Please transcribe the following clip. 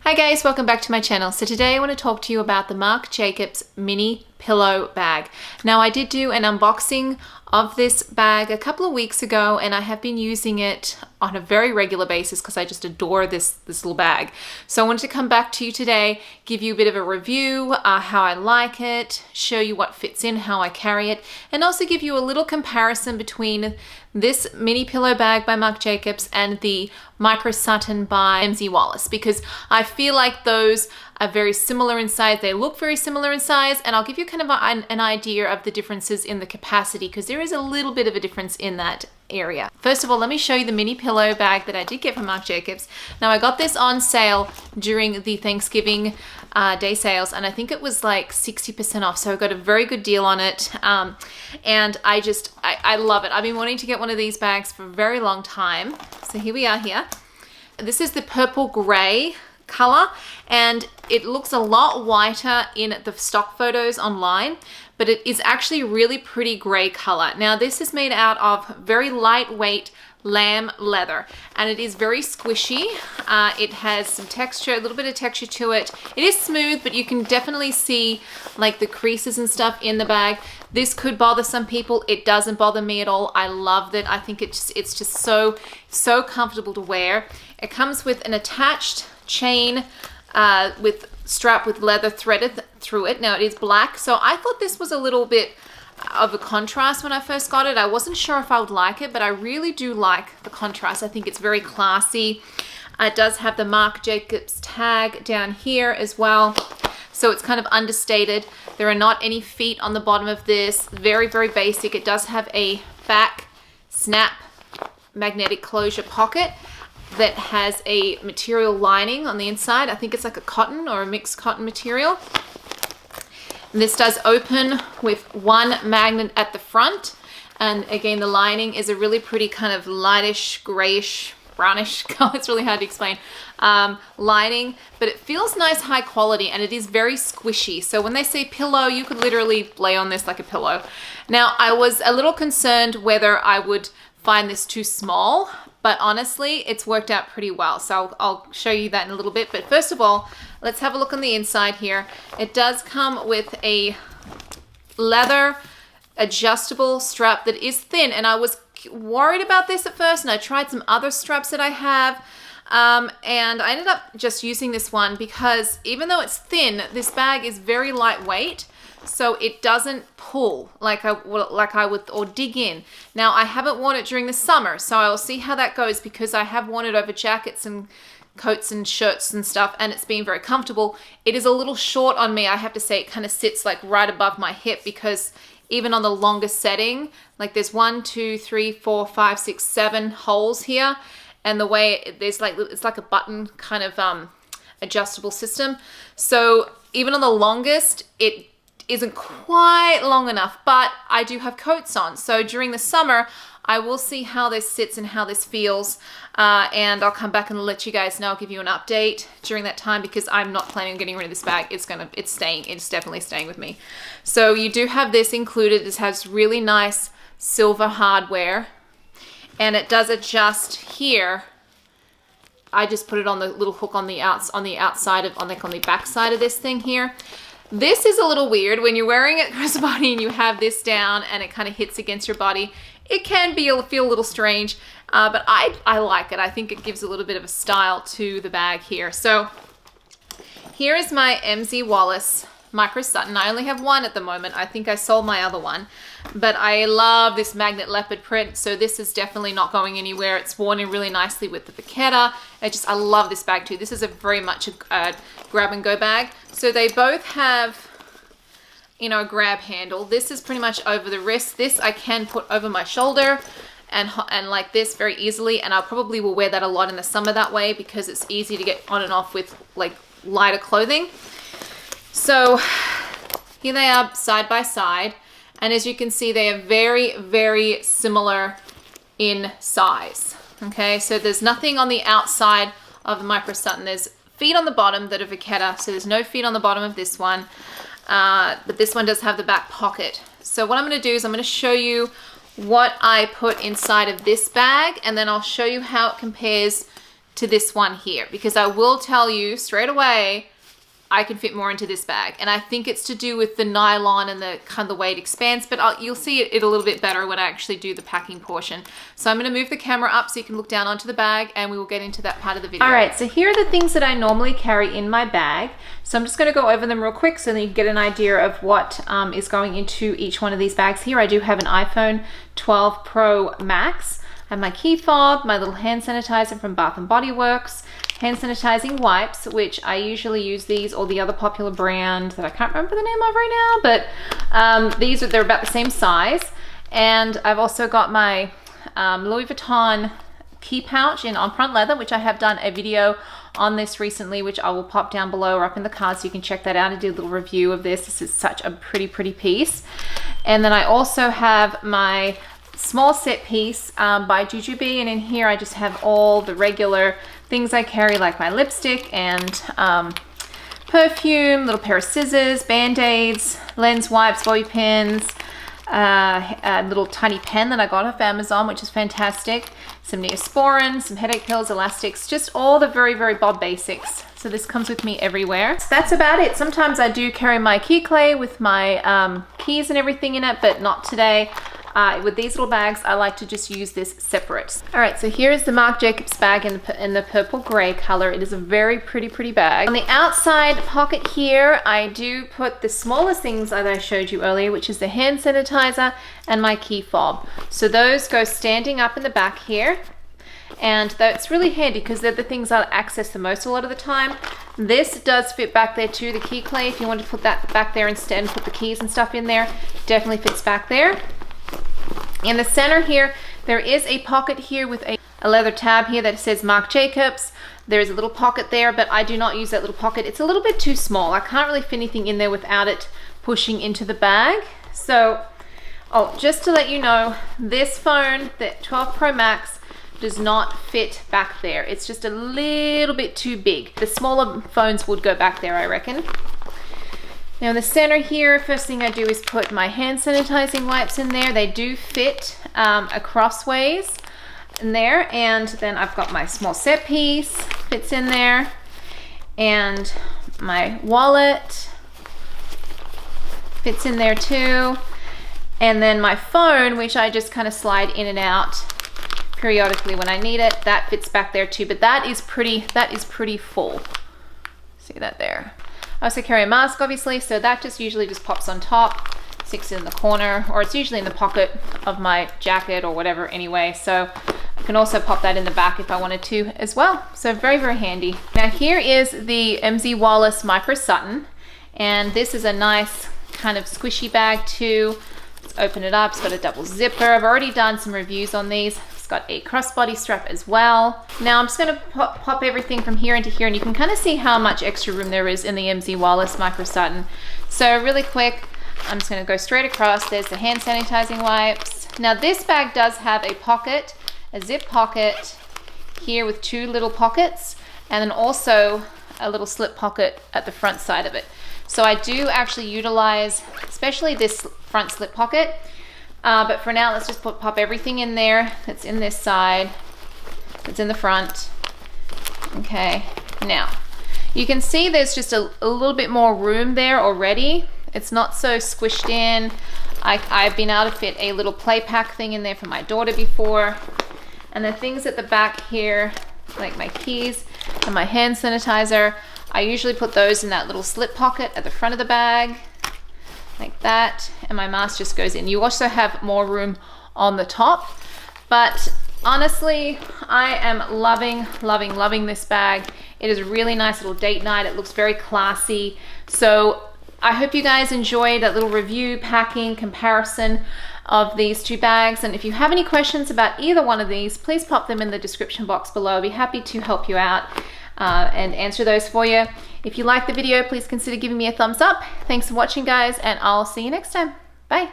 Hi guys, welcome back to my channel. So today I want to talk to you about the Marc Jacobs mini pillow bag. Now I did do an unboxing of this bag a couple of weeks ago and I have been using it on a very regular basis because I just adore this little bag. So I wanted to come back to you today, give you a bit of a review, how I like it, show you what fits in, how I carry it, and also give you a little comparison between this mini pillow bag by Marc Jacobs and the Micro Sutton by MZ Wallace, because I feel like those are very similar in size. They look very similar in size, and I'll give you kind of an idea of the differences in the capacity because there is a little bit of a difference in that area. First of all, let me show you the mini pillow bag that I did get from Marc Jacobs. Now I got this on sale during the Thanksgiving day sales, and I think it was like 60% off, so I got a very good deal on it, and I love it. I've been wanting to get one of these bags for a very long time, so here we are here. This is the purple gray color, and it looks a lot whiter in the stock photos online, but it is actually really pretty gray color. Now this is made out of very lightweight lamb leather, and it is very squishy. It has some texture, a little bit of texture to it. It is smooth, but you can definitely see like the creases and stuff in the bag. This could bother some people. It doesn't bother me at all. I love it. I think it's just so comfortable to wear. It comes with an attached chain with strap with leather threaded through it. Now it is black, so I thought this was a little bit of a contrast when I first got it. I wasn't sure if I would like it, but I really do like the contrast. I think it's very classy. It does have the Marc Jacobs tag down here as well, so it's kind of understated. There are not any feet on the bottom of this. Very basic. It does have a back snap magnetic closure pocket that has a material lining on the inside. I think it's like a cotton or a mixed cotton material. And this does open with one magnet at the front, and again the lining is a really pretty kind of lightish grayish brownish color. It's really hard to explain lining, but it feels nice, high quality, and it is very squishy. So when they say pillow, you could literally lay on this like a pillow. Now I was a little concerned whether I would find this too small, but honestly it's worked out pretty well, so I'll show you that in a little bit. But first of all, let's have a look on the inside here. It does come with a leather adjustable strap that is thin, and I was worried about this at first, and I tried some other straps that I have, and I ended up just using this one because even though it's thin, this bag is very lightweight, so it doesn't pull like I would, or dig in. Now I haven't worn it during the summer, so I'll see how that goes, because I have worn it over jackets and coats and shirts and stuff, and it's been very comfortable. It is a little short on me, I have to say. It kind of sits like right above my hip, because even on the longest setting, like there's 1, 2, 3, 4, 5, 6, 7 holes here, and the way there's like, it's like a button kind of adjustable system. So even on the longest, it isn't quite long enough, but I do have coats on. So during the summer, I will see how this sits and how this feels, and I'll come back and let you guys know. I'll give you an update during that time, because I'm not planning on getting rid of this bag. It's definitely staying with me. So you do have this included. This has really nice silver hardware, and it does adjust here. I just put it on the little hook on the outside of, on the back side of this thing here. This is a little weird when you're wearing it across the body and you have this down and it kind of hits against your body. It can feel a little strange, but I like it. I think it gives a little bit of a style to the bag here. So here is my MZ Wallace Micro Sutton. I only have one at the moment. I think I sold my other one, but I love this magnet leopard print, so this is definitely not going anywhere. It's worn in really nicely with the vachetta. I love this bag too. This is very much a grab and go bag. So they both have, you know, a grab handle. This is pretty much over the wrist. This I can put over my shoulder and like this very easily, and I probably will wear that a lot in the summer that way, because it's easy to get on and off with like lighter clothing. So here they are side by side, and as you can see, they are very similar in size. Okay, so there's nothing on the outside of the Micro Sutton. There's feet on the bottom that are vachetta, so there's no feet on the bottom of this one, but this one does have the back pocket. So what I'm going to do is I'm going to show you what I put inside of this bag, and then I'll show you how it compares to this one here, because I will tell you straight away, I can fit more into this bag. And I think it's to do with the nylon and the kind of the way it expands, but you'll see it a little bit better when I actually do the packing portion. So I'm gonna move the camera up so you can look down onto the bag, and we will get into that part of the video. All right, so here are the things that I normally carry in my bag. So I'm just gonna go over them real quick so that you can get an idea of what is going into each one of these bags here. I do have an iPhone 12 Pro Max. I have my key fob, my little hand sanitizer from Bath & Body Works, hand sanitizing wipes, which I usually use these or the other popular brand that I can't remember the name of right now, but they're about the same size. And I've also got my Louis Vuitton key pouch in on front leather, which I have done a video on this recently, which I will pop down below or up in the card so you can check that out and do a little review of this. This is such a pretty piece. And then I also have my small set piece by Jujubee, and in here I just have all the regular things I carry, like my lipstick and perfume, little pair of scissors, band-aids, lens wipes, bobby pins, a little tiny pen that I got off Amazon, which is fantastic, some Neosporin, some headache pills, elastics, just all the very Bob basics. So this comes with me everywhere. So that's about it. Sometimes I do carry my key clay with my keys and everything in it, but not today. With these little bags, I like to just use this separate. All right, so here is the Marc Jacobs bag in the purple gray color. It is a very pretty bag. On the outside pocket here, I do put the smallest things that I showed you earlier, which is the hand sanitizer and my key fob. So those go standing up in the back here. And that's really handy because they're the things I access the most a lot of the time. This does fit back there too, the key clay. If you want to put that back there instead and put the keys and stuff in there, definitely fits back there. In the center here, there is a pocket here with a leather tab here that says Marc Jacobs. There's a little pocket there, but I do not use that little pocket. It's a little bit too small. I can't really fit anything in there without it pushing into the bag. So, just to let you know, this phone, the 12 Pro Max, does not fit back there. It's just a little bit too big. The smaller phones would go back there, I reckon. Now in the center here, first thing I do is put my hand sanitizing wipes in there. They do fit crossways in there. And then I've got my small set piece, fits in there. And my wallet fits in there too. And then my phone, which I just kind of slide in and out periodically when I need it, that fits back there too. But that is pretty full. See that there? I also carry a mask, obviously, so that just usually just pops on top, sticks in the corner, or it's usually in the pocket of my jacket or whatever anyway. So I can also pop that in the back if I wanted to as well. So very handy. Now here is the MZ Wallace Micro Sutton, and this is a nice kind of squishy bag too. Let's open it up. It's got a double zipper. I've already done some reviews on these. Got a crossbody strap as well. Now I'm just going to pop everything from here into here, and you can kind of see how much extra room there is in the MZ Wallace Micro Sutton. So really quick, I'm just going to go straight across. There's the hand sanitizing wipes. Now this bag does have a pocket, a zip pocket here with two little pockets, and then also a little slip pocket at the front side of it. So I do actually utilize especially this front slip pocket. But for now, let's just pop everything in there that's in this side, that's in the front. Okay, now you can see there's just a little bit more room there already. It's not so squished in. I've been able to fit a little play pack thing in there for my daughter before. And the things at the back here, like my keys and my hand sanitizer, I usually put those in that little slip pocket at the front of the bag, like that, and my mask just goes in. You also have more room on the top, but honestly, I am loving this bag. It is a really nice little date night. It looks very classy. So I hope you guys enjoyed that little review, packing, comparison of these two bags. And if you have any questions about either one of these, please pop them in the description box below. I'll be happy to help you out and answer those for you. If you like the video, please consider giving me a thumbs up. Thanks for watching, guys, and I'll see you next time. Bye.